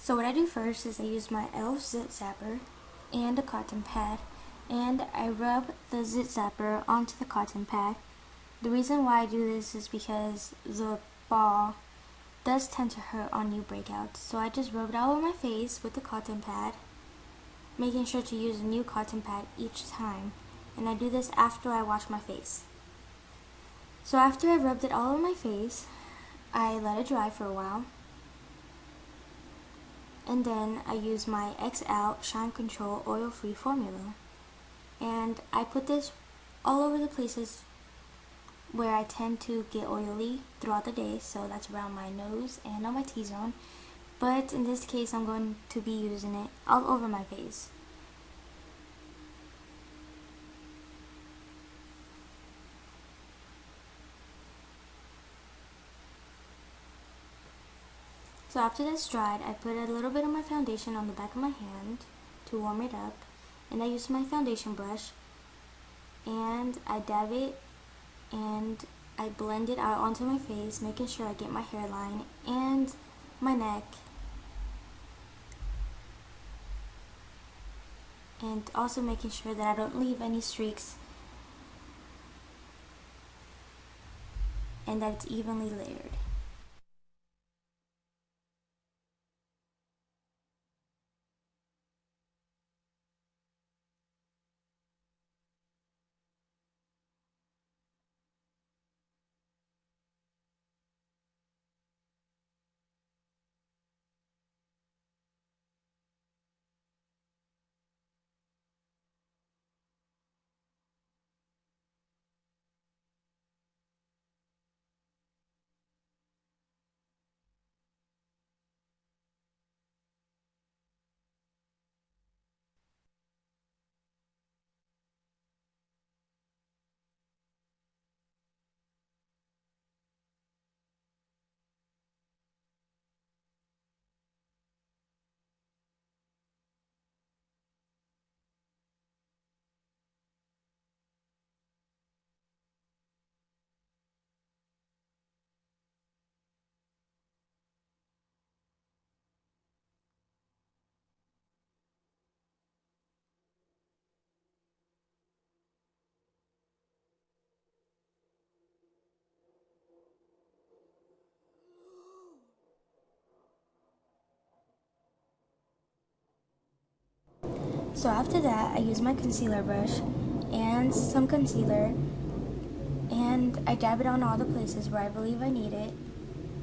So what I do first is I use my e.l.f. zit zapper and a cotton pad, and I rub the zit zapper onto the cotton pad. The reason why I do this is because the ball does tend to hurt on new breakouts. So I just rub it all over my face with the cotton pad, making sure to use a new cotton pad each time. And I do this after I wash my face. So after I rubbed it all over my face, I let it dry for a while. And then I use my X Out Shine Control Oil-Free Formula. And I put this all over the places where I tend to get oily throughout the day, so that's around my nose and on my T-zone. But in this case, I'm going to be using it all over my face. So after that's dried, I put a little bit of my foundation on the back of my hand to warm it up, and I use my foundation brush and I dab it and I blend it out onto my face, making sure I get my hairline and my neck, and also making sure that I don't leave any streaks and that it's evenly layered. So after that, I use my concealer brush and some concealer, and I dab it on all the places where I believe I need it,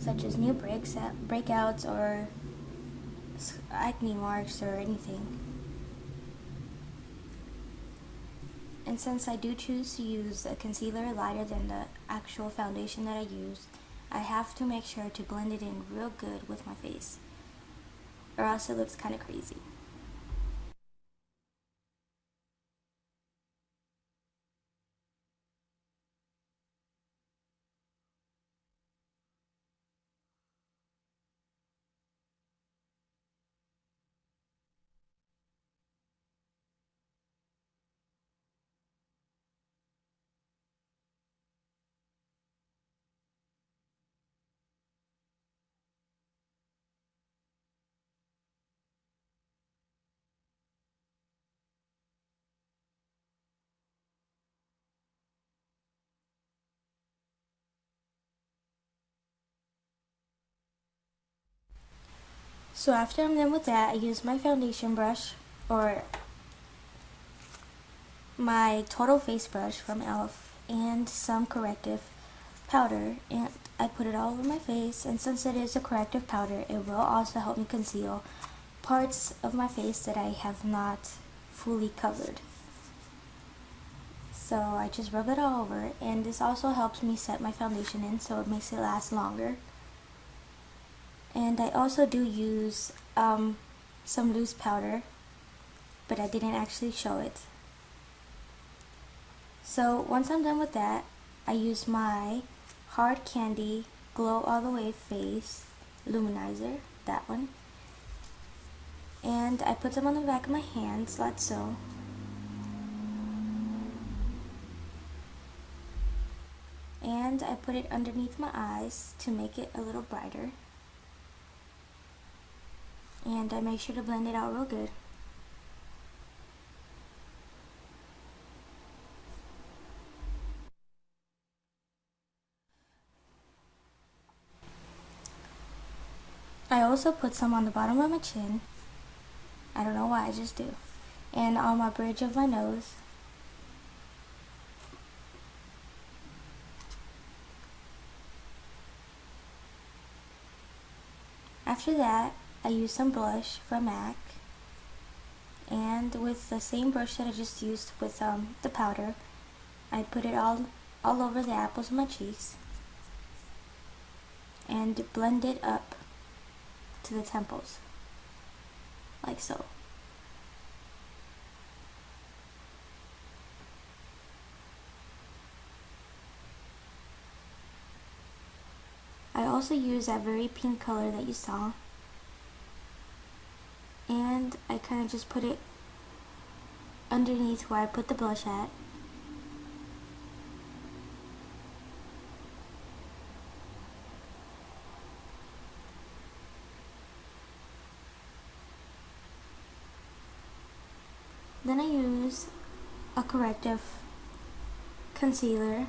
such as new breakouts or acne marks or anything. And since I do choose to use a concealer lighter than the actual foundation that I use, I have to make sure to blend it in real good with my face, or else it looks kind of crazy. So after I'm done with that, I use my foundation brush, or my total face brush from e.l.f. and some corrective powder, and I put it all over my face. And since it is a corrective powder, it will also help me conceal parts of my face that I have not fully covered. So I just rub it all over, and this also helps me set my foundation in, so it makes it last longer. And I also do use some loose powder, but I didn't actually show it. So once I'm done with that, I use my Hard Candy Glow All The Way Face Luminizer, that one. And I put them on the back of my hands, like so. And I put it underneath my eyes to make it a little brighter. and I make sure to blend it out real good. I also put some on the bottom of my chin. I don't know why, I just do. And on my bridge of my nose. After that, I use some blush from MAC. And with the same brush that I just used with the powder, I put it all over the apples of my cheeks. And blend it up to the temples. Like so. I also use that very pink color that you saw, and I kind of just put it underneath where I put the blush at. Then I use a corrective concealer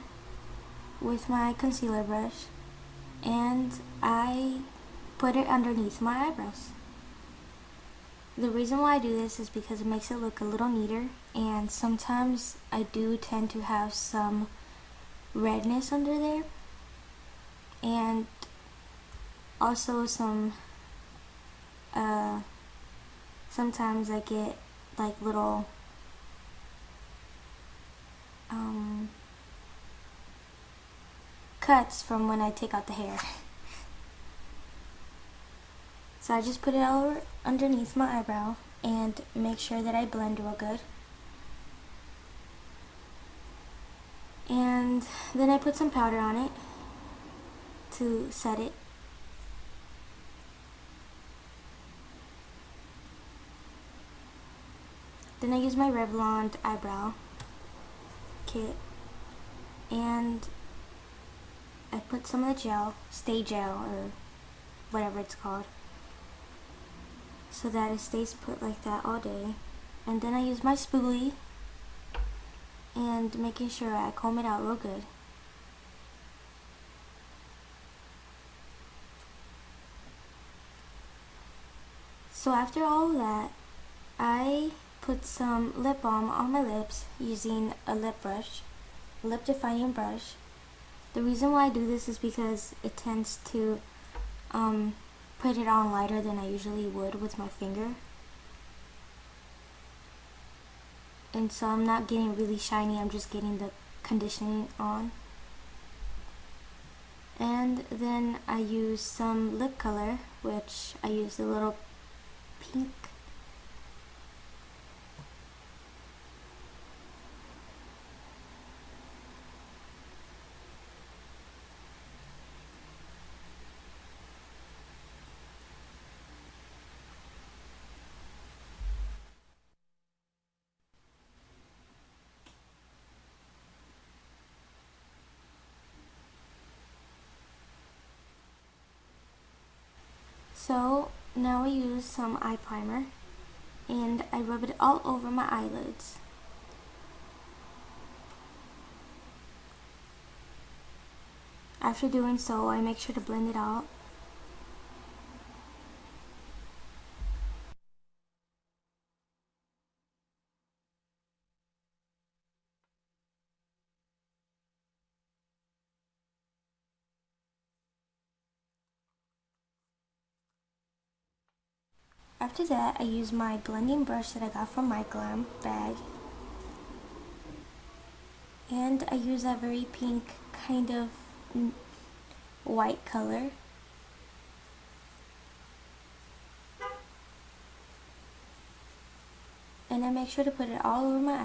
with my concealer brush, and I put it underneath my eyebrows. The reason why I do this is because it makes it look a little neater, and sometimes I do tend to have some redness under there, and also some sometimes I get like little cuts from when I take out the hair. So I just put it all underneath my eyebrow and make sure that I blend real good. And then I put some powder on it to set it. Then I use my Revlon eyebrow kit, and I put some of the gel, Stay Gel or whatever it's called, so that it stays put like that all day. And then I use my spoolie and making sure I comb it out real good. So after all of that, I put some lip balm on my lips using a lip brush, a lip defining brush. The reason why I do this is because it tends to put it on lighter than I usually would with my finger. And so I'm not getting really shiny, I'm just getting the conditioning on. And then I use some lip color, which I use a little pink. So now I use some eye primer and I rub it all over my eyelids. After doing so, I make sure to blend it out. After that, I use my blending brush that I got from my Glam bag, and I use that very pink kind of white color. And I make sure to put it all over my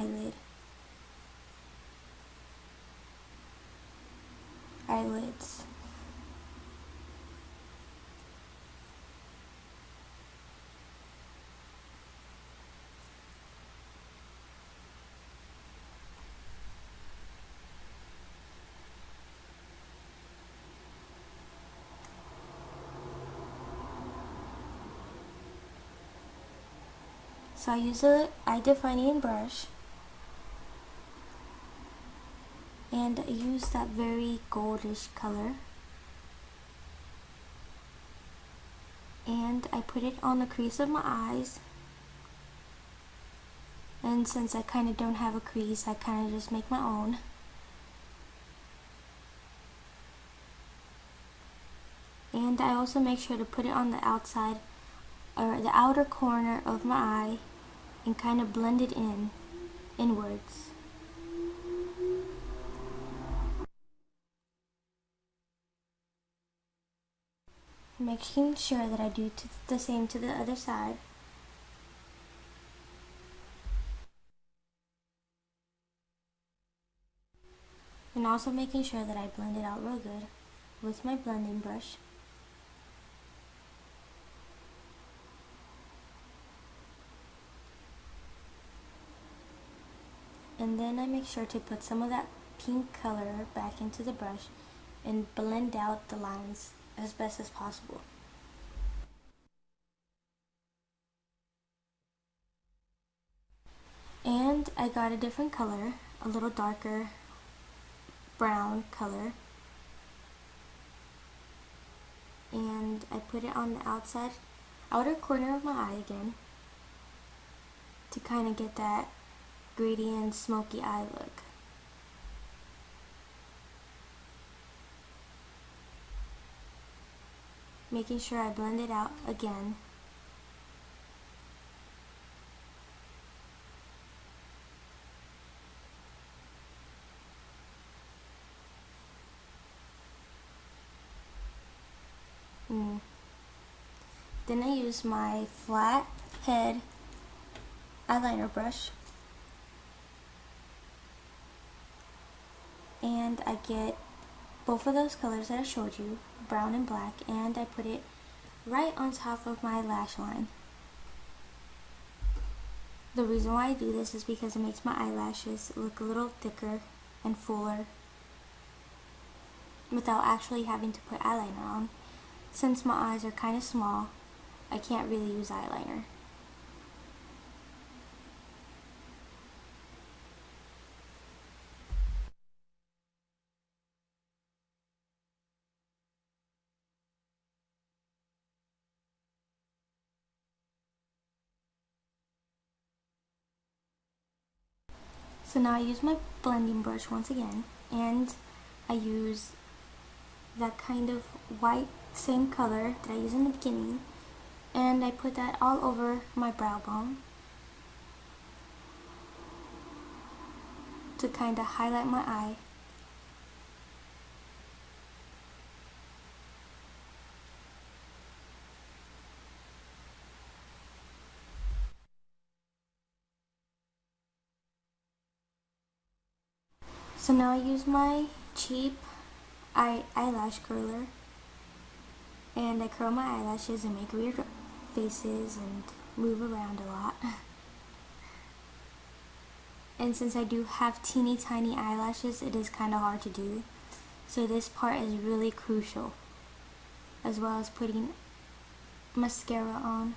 eyelids. So I use a eye defining brush, and I use that very goldish color, and I put it on the crease of my eyes. And since I kind of don't have a crease, I kind of just make my own. And I also make sure to put it on the outside or the outer corner of my eye and kind of blend it inwards. Making sure that I do the same to the other side. And also making sure that I blend it out real good with my blending brush. And then I make sure to put some of that pink color back into the brush and blend out the lines as best as possible. And I got a different color, a little darker brown color, and I put it on the outer corner of my eye again to kind of get that gradient smoky eye look. Making sure I blend it out again. Then I use my flat head eyeliner brush, and I get both of those colors that I showed you, brown and black, and I put it right on top of my lash line. The reason why I do this is because it makes my eyelashes look a little thicker and fuller without actually having to put eyeliner on. Since my eyes are kind of small, I can't really use eyeliner. So now I use my blending brush once again, and I use that kind of white, same color that I used in the beginning, and I put that all over my brow bone to kind of highlight my eye. So now I use my cheap eyelash curler, and I curl my eyelashes and make weird faces and move around a lot. And since I do have teeny tiny eyelashes, it is kind of hard to do. So this part is really crucial, as well as putting mascara on.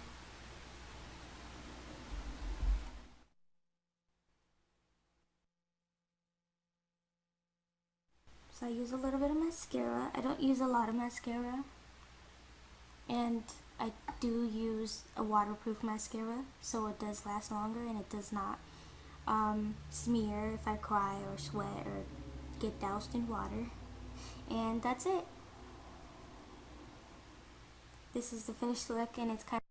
So I use a little bit of mascara. I don't use a lot of mascara. And I do use a waterproof mascara, so it does last longer and it does not smear if I cry or sweat or get doused in water. And that's it. This is the finished look, and it's kind of